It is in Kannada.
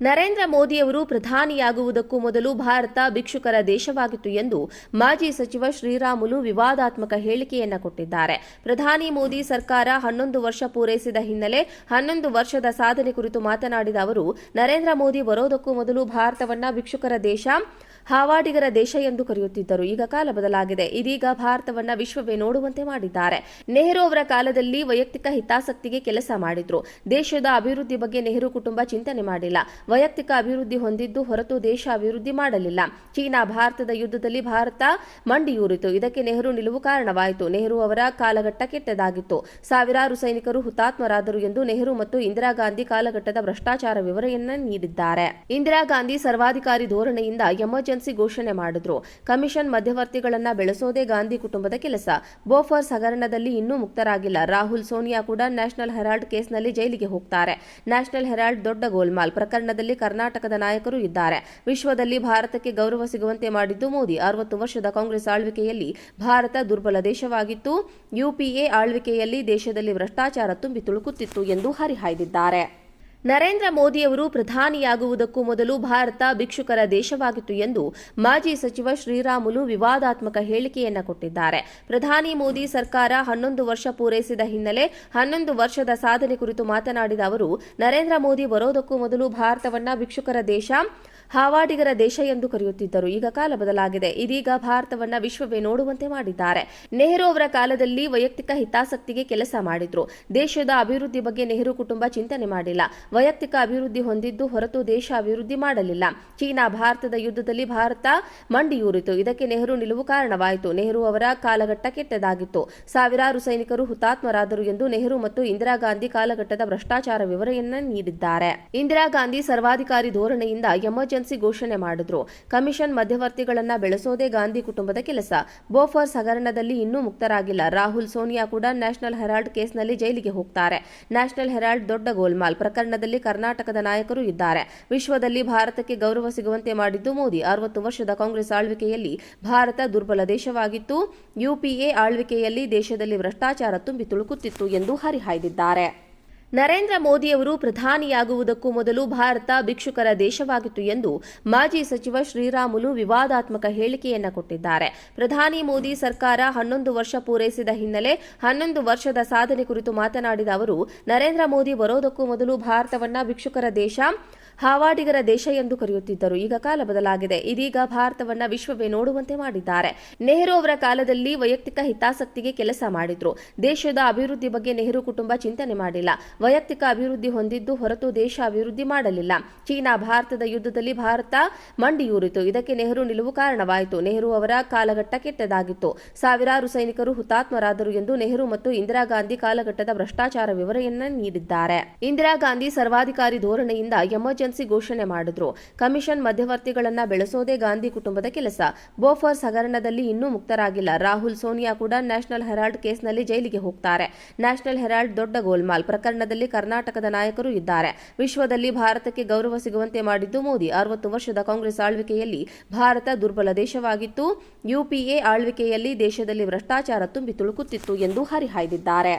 ನರೇಂದ್ರ ಮೋದಿಯವರು ಪ್ರಧಾನಿಯಾಗುವುದಕ್ಕೂ ಮೊದಲು ಭಾರತ ಭಿಕ್ಷುಕರ ದೇಶವಾಗಿತ್ತು ಎಂದು ಮಾಜಿ ಸಚಿವ ಶ್ರೀರಾಮುಲು ವಿವಾದಾತ್ಮಕ ಹೇಳಿಕೆಯನ್ನ ಕೊಟ್ಟಿದ್ದಾರೆ. ಪ್ರಧಾನಿ ಮೋದಿ ಸರ್ಕಾರ 11 ವರ್ಷ ಪೂರೈಸಿದ ಹಿನ್ನೆಲೆ 11 ವರ್ಷದ ಸಾಧನೆ ಕುರಿತು ಮಾತನಾಡಿದ ಅವರು, ನರೇಂದ್ರ ಮೋದಿ ಬರೋದಕ್ಕೂ ಮೊದಲು ಭಾರತವನ್ನ ಭಿಕ್ಷುಕರ ದೇಶ, ಹಾವಾಡಿಗರ ದೇಶ ಎಂದು ಕರೆಯುತ್ತಿದ್ದರು. ಈಗ ಕಾಲ ಬದಲಾಗಿದೆ. ಇದೀಗ ಭಾರತವನ್ನ ವಿಶ್ವವೇ ನೋಡುವಂತೆ ಮಾಡಿದ್ದಾರೆ. ನೆಹರು ಅವರ ಕಾಲದಲ್ಲಿ ವೈಯಕ್ತಿಕ ಹಿತಾಸಕ್ತಿಗೆ ಕೆಲಸ ಮಾಡಿದ್ರು. ದೇಶದ ಅಭಿವೃದ್ಧಿ ಬಗ್ಗೆ ನೆಹರು ಕುಟುಂಬ ಚಿಂತನೆ ಮಾಡಿಲ್ಲ. ವೈಯಕ್ತಿಕ ಅಭಿವೃದ್ಧಿ ಹೊಂದಿದ್ದು ಹೊರತು ದೇಶ ಅಭಿವೃದ್ಧಿ ಮಾಡಲಿಲ್ಲ. ಚೀನಾ ಭಾರತದ ಯುದ್ಧದಲ್ಲಿ ಭಾರತ ಮಂಡಿಯೂರಿತು. ಇದಕ್ಕೆ ನೆಹರು ನಿಲುವು ಕಾರಣವಾಯಿತು. ನೆಹರು ಅವರ ಕಾಲಘಟ್ಟ ಕೆಟ್ಟದಾಗಿತ್ತು. ಸಾವಿರಾರು ಸೈನಿಕರು ಹುತಾತ್ಮರಾದರು ಎಂದು ನೆಹರು ಮತ್ತು ಇಂದಿರಾ ಗಾಂಧಿ ಕಾಲಘಟ್ಟದ ಭ್ರಷ್ಟಾಚಾರ ವಿವರಣೆಯನ್ನ ನೀಡಿದ್ದಾರೆ. ಇಂದಿರಾ ಗಾಂಧಿ ಸರ್ವಾಧಿಕಾರಿ ಧೋರಣೆಯಿಂದ ಎಮರ್ಜೆನ್ಸಿ ಘೋಷಣೆ ಮಾಡಿದ್ರು. ಕಮಿಷನ್ ಮಧ್ಯವರ್ತಿಗಳನ್ನ ಬೆಳೆಸೋದೇ ಗಾಂಧಿ ಕುಟುಂಬದ ಕೆಲಸ. ಬೋಫರ್ಸ್ ಹಗರಣದಲ್ಲಿ ಇನ್ನೂ ಮುಕ್ತರಾಗಿಲ್ಲ. ರಾಹುಲ್, ಸೋನಿಯಾ ಕೂಡ ನ್ಯಾಷನಲ್ ಹೆರಾಲ್ಡ್ ಕೇಸ್ನಲ್ಲಿ ಜೈಲಿಗೆ ಹೋಗ್ತಾರೆ. ನ್ಯಾಷನಲ್ ಹೆರಾಲ್ಡ್ ದೊಡ್ಡ ಗೋಲ್ಮಾಲ್ ಪ್ರಕರಣದಲ್ಲಿ ಕರ್ನಾಟಕದ ನಾಯಕರು ಇದ್ದಾರೆ. ವಿಶ್ವದಲ್ಲಿ ಭಾರತಕ್ಕೆ ಗೌರವ ಸಿಗುವಂತೆ ಮಾಡಿದ್ದು ಮೋದಿ. 60 ವರ್ಷದ ಕಾಂಗ್ರೆಸ್ ಆಳ್ವಿಕೆಯಲ್ಲಿ ಭಾರತ ದುರ್ಬಲ ದೇಶವಾಗಿತ್ತು. ಯುಪಿಎ ಆಳ್ವಿಕೆಯಲ್ಲಿ ದೇಶದಲ್ಲಿ ಭ್ರಷ್ಟಾಚಾರ ತುಂಬಿ ತುಳುಕುತ್ತಿತ್ತು ಎಂದು ಹರಿಹಾಯ್ದಿದ್ದಾರೆ. ನರೇಂದ್ರ ಮೋದಿಯವರು ಪ್ರಧಾನಿಯಾಗುವುದಕ್ಕೂ ಮೊದಲು ಭಾರತ ಭಿಕ್ಷುಕರ ದೇಶವಾಗಿತ್ತು ಎಂದು ಮಾಜಿ ಸಚಿವ ಶ್ರೀರಾಮುಲು ವಿವಾದಾತ್ಮಕ ಹೇಳಿಕೆಯನ್ನ ಕೊಟ್ಟಿದ್ದಾರೆ. ಪ್ರಧಾನಿ ಮೋದಿ ಸರ್ಕಾರ 11 ವರ್ಷ ಪೂರೈಸಿದ ಹಿನ್ನೆಲೆ 11 ವರ್ಷದ ಸಾಧನೆ ಕುರಿತು ಮಾತನಾಡಿದ ಅವರು, ನರೇಂದ್ರ ಮೋದಿ ಬರೋದಕ್ಕೂ ಮೊದಲು ಭಾರತವನ್ನ ಭಿಕ್ಷುಕರ ದೇಶ, ಹಾವಾಡಿಗರ ದೇಶ ಎಂದು ಕರೆಯುತ್ತಿದ್ದರು. ಈಗ ಕಾಲ ಬದಲಾಗಿದೆ. ಇದೀಗ ಭಾರತವನ್ನ ವಿಶ್ವವೇ ನೋಡುವಂತೆ ಮಾಡಿದ್ದಾರೆ. ನೆಹರು ಅವರ ಕಾಲದಲ್ಲಿ ವೈಯಕ್ತಿಕ ಹಿತಾಸಕ್ತಿಗೆ ಕೆಲಸ ಮಾಡಿದ್ರು. ದೇಶದ ಅಭಿವೃದ್ಧಿ ಬಗ್ಗೆ ನೆಹರು ಕುಟುಂಬ ಚಿಂತನೆ ಮಾಡಿಲ್ಲ. ವೈಯಕ್ತಿಕ ಅಭಿವೃದ್ಧಿ ಹೊಂದಿದ್ದು ಹೊರತು ದೇಶ ಅಭಿವೃದ್ಧಿ ಮಾಡಲಿಲ್ಲ. ಚೀನಾ ಭಾರತದ ಯುದ್ಧದಲ್ಲಿ ಭಾರತ ಮಂಡಿಯೂರಿತು. ಇದಕ್ಕೆ ನೆಹರು ನಿಲುವು ಕಾರಣವಾಯಿತು. ನೆಹರು ಅವರ ಕಾಲಘಟ್ಟ ಕೆಟ್ಟದಾಗಿತ್ತು. ಸಾವಿರಾರು ಸೈನಿಕರು ಹುತಾತ್ಮರಾದರು ಎಂದು ನೆಹರು ಮತ್ತು ಇಂದಿರಾ ಗಾಂಧಿ ಕಾಲಘಟ್ಟದ ಭ್ರಷ್ಟಾಚಾರ ವಿವರಣೆಯನ್ನ ನೀಡಿದ್ದಾರೆ. ಇಂದಿರಾ ಗಾಂಧಿ ಸರ್ವಾಧಿಕಾರಿ ಧೋರಣೆಯಿಂದ ಎಮರ್ಜೆನ್ಸಿ ಘೋಷಣೆ ಮಾಡಿದ್ರು. ಕಮಿಷನ್ ಮಧ್ಯವರ್ತಿಗಳನ್ನ ಬೆಳೆಸೋದೇ ಗಾಂಧಿ ಕುಟುಂಬದ ಕೆಲಸ. ಬೋಫರ್ಸ್ ಹಗರಣದಲ್ಲಿ ಇನ್ನೂ ಮುಕ್ತರಾಗಿಲ್ಲ. ರಾಹುಲ್, ಸೋನಿಯಾ ಕೂಡ ನ್ಯಾಷನಲ್ ಹೆರಾಲ್ಡ್ ಕೇಸ್ನಲ್ಲಿ ಜೈಲಿಗೆ ಹೋಗ್ತಾರೆ. ನ್ಯಾಷನಲ್ ಹೆರಾಲ್ಡ್ ದೊಡ್ಡ ಗೋಲ್ಮಾಲ್ ಪ್ರಕರಣದಲ್ಲಿ ಕರ್ನಾಟಕದ ನಾಯಕರು ಇದ್ದಾರೆ. ವಿಶ್ವದಲ್ಲಿ ಭಾರತಕ್ಕೆ ಗೌರವ ಸಿಗುವಂತೆ ಮಾಡಿದ್ದು ಮೋದಿ. 60 ವರ್ಷದ ಕಾಂಗ್ರೆಸ್ ಆಳ್ವಿಕೆಯಲ್ಲಿ ಭಾರತ ದುರ್ಬಲ ದೇಶವಾಗಿತ್ತು. ಯುಪಿಎ ಆಳ್ವಿಕೆಯಲ್ಲಿ ದೇಶದಲ್ಲಿ ಭ್ರಷ್ಟಾಚಾರ ತುಂಬಿ ತುಳುಕುತ್ತಿತ್ತು ಎಂದು ಹರಿಹಾಯ್ದಿದ್ದಾರೆ. ನರೇಂದ್ರ ಮೋದಿಯವರು ಪ್ರಧಾನಿಯಾಗುವುದಕ್ಕೂ ಮೊದಲು ಭಾರತ ಭಿಕ್ಷುಕರ ದೇಶವಾಗಿತ್ತು ಎಂದು ಮಾಜಿ ಸಚಿವ ಶ್ರೀರಾಮುಲು ವಿವಾದಾತ್ಮಕ ಹೇಳಿಕೆಯನ್ನ ಕೊಟ್ಟಿದ್ದಾರೆ. ಪ್ರಧಾನಿ ಮೋದಿ ಸರ್ಕಾರ 11 ವರ್ಷ ಪೂರೈಸಿದ ಹಿನ್ನೆಲೆ 11 ವರ್ಷದ ಸಾಧನೆ ಕುರಿತು ಮಾತನಾಡಿದ ಅವರು, ನರೇಂದ್ರ ಮೋದಿ ಬರೋದಕ್ಕೂ ಮೊದಲು ಭಾರತವನ್ನ ಭಿಕ್ಷುಕರ ದೇಶ, ಹಾವಾಡಿಗರ ದೇಶ ಎಂದು ಕರೆಯುತ್ತಿದ್ದರು. ಈಗ ಕಾಲ ಬದಲಾಗಿದೆ. ಇದೀಗ ಭಾರತವನ್ನ ವಿಶ್ವವೇ ನೋಡುವಂತೆ ಮಾಡಿದ್ದಾರೆ. ನೆಹರು ಅವರ ಕಾಲದಲ್ಲಿ ವೈಯಕ್ತಿಕ ಹಿತಾಸಕ್ತಿಗೆ ಕೆಲಸ ಮಾಡಿದ್ರು. ದೇಶದ ಅಭಿವೃದ್ಧಿ ಬಗ್ಗೆ ನೆಹರು ಕುಟುಂಬ ಚಿಂತನೆ ಮಾಡಿಲ್ಲ. ವೈಯಕ್ತಿಕ ಅಭಿವೃದ್ಧಿ ಹೊಂದಿದ್ದು ಹೊರತು ದೇಶ ಅಭಿವೃದ್ಧಿ ಮಾಡಲಿಲ್ಲ. ಚೀನಾ ಭಾರತದ ಯುದ್ಧದಲ್ಲಿ ಭಾರತ ಮಂಡಿಯೂರಿತು. ಇದಕ್ಕೆ ನೆಹರು ನಿಲುವು ಕಾರಣವಾಯಿತು. ನೆಹರು ಅವರ ಕಾಲಘಟ್ಟ ಕೆಟ್ಟದಾಗಿತ್ತು. ಸಾವಿರಾರು ಸೈನಿಕರು ಹುತಾತ್ಮರಾದರು ಎಂದು ನೆಹರು ಮತ್ತು ಇಂದಿರಾ ಗಾಂಧಿ ಕಾಲಘಟ್ಟದ ಭ್ರಷ್ಟಾಚಾರ ವಿವರಣೆಯನ್ನ ನೀಡಿದ್ದಾರೆ. ಇಂದಿರಾ ಗಾಂಧಿ ಸರ್ವಾಧಿಕಾರಿ ಧೋರಣೆಯಿಂದ ಎಮರ್ಜೆನ್ಸಿ ಘೋಷಣೆ ಮಾಡಿದ್ರು. ಕಮಿಷನ್ ಮಧ್ಯವರ್ತಿಗಳನ್ನ ಬೆಳೆಸೋದೇ ಗಾಂಧಿ ಕುಟುಂಬದ ಕೆಲಸ. ಬೋಫರ್ಸ್ ಹಗರಣದಲ್ಲಿ ಇನ್ನೂ ಮುಕ್ತರಾಗಿಲ್ಲ. ರಾಹುಲ್, ಸೋನಿಯಾ ಕೂಡ ನ್ಯಾಷನಲ್ ಹೆರಾಲ್ಡ್ ಕೇಸ್ನಲ್ಲಿ ಜೈಲಿಗೆ ಹೋಗ್ತಾರೆ. ನ್ಯಾಷನಲ್ ಹೆರಾಲ್ಡ್ ದೊಡ್ಡ ಗೋಲ್ಮಾಲ್ ಪ್ರಕರಣದಲ್ಲಿ ಕರ್ನಾಟಕದ ನಾಯಕರು ಇದ್ದಾರೆ. ವಿಶ್ವದಲ್ಲಿ ಭಾರತಕ್ಕೆ ಗೌರವ ಸಿಗುವಂತೆ ಮಾಡಿದ್ದು ಮೋದಿ. 60 ವರ್ಷದ ಕಾಂಗ್ರೆಸ್ ಆಳ್ವಿಕೆಯಲ್ಲಿ ಭಾರತ ದುರ್ಬಲ ದೇಶವಾಗಿತ್ತು. ಯುಪಿಎ ಆಳ್ವಿಕೆಯಲ್ಲಿ ದೇಶದಲ್ಲಿ ಭ್ರಷ್ಟಾಚಾರ ತುಂಬಿ ತುಳುಕುತ್ತಿತ್ತು ಎಂದು ಹರಿಹಾಯ್ದಿದ್ದಾರೆ.